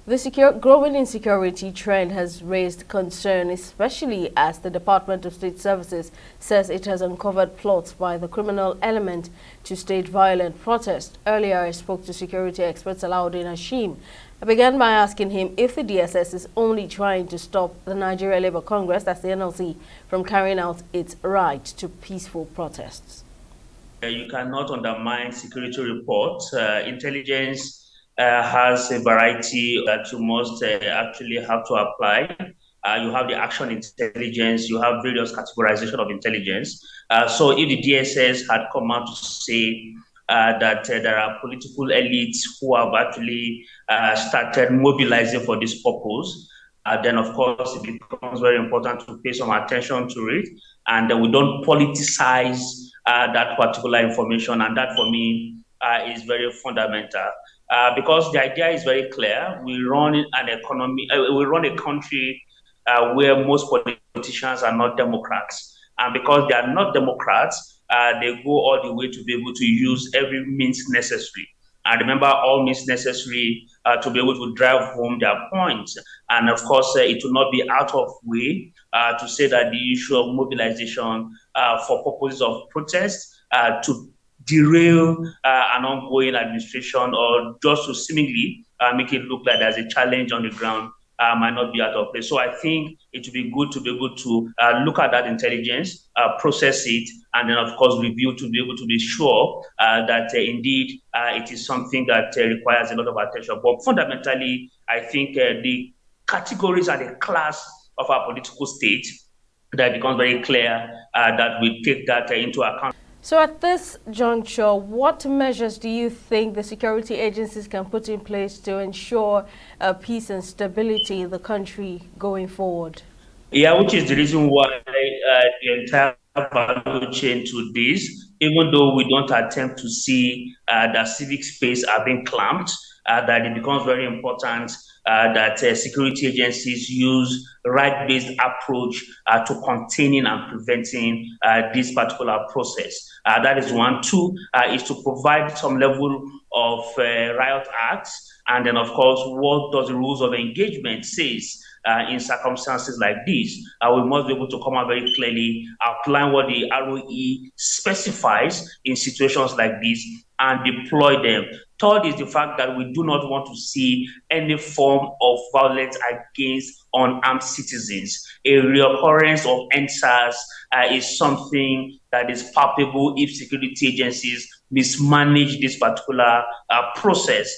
The growing insecurity trend has raised concern, especially as the Department of State Services says it has uncovered plots by the criminal element to stage violent protest. Earlier, I spoke to security expert Salaudeen. I began by asking him if the DSS is only trying to stop the Nigeria Labour Congress, that's the NLC, from carrying out its right to peaceful protests. You cannot undermine security reports. Intelligence has a variety that you must actually have to apply. You have the action intelligence, you have various categorization of intelligence. So if the DSS had come out to say that there are political elites who have actually started mobilizing for this purpose, then of course it becomes very important to pay some attention to it, and we don't politicize that particular information, and that for me is very fundamental. Because the idea is very clear. We run an economy, we run a country where most politicians are not Democrats. And because they are not Democrats, they go all the way to be able to use every means necessary. And remember, all means necessary to be able to drive home their points. And of course, it will not be out of way to say that the issue of mobilization for purposes of protest to derail an ongoing administration, or just to seemingly make it look like there's a challenge on the ground, might not be out of place. So I think it would be good to be able to look at that intelligence, process it, and then of course review to be able to be sure that indeed it is something that requires a lot of attention. But fundamentally, I think the categories and the class of our political state, that becomes very clear that we take that into account. So at this juncture, what measures do you think the security agencies can put in place to ensure peace and stability in the country going forward? Yeah, which is the reason why the entire value chain to this, even though we don't attempt to see that civic space are being clamped, that it becomes very important that security agencies use right-based approach to containing and preventing this particular process. That is one. Two is to provide some level of riot acts, and then of course, what does the rules of engagement says in circumstances like this. We must be able to come out very clearly, outline what the ROE specifies in situations like this, and deploy them. Third is the fact that we do not want to see any form of violence against unarmed citizens. A reoccurrence of NSAS is something that is palpable if security agencies mismanage this particular process.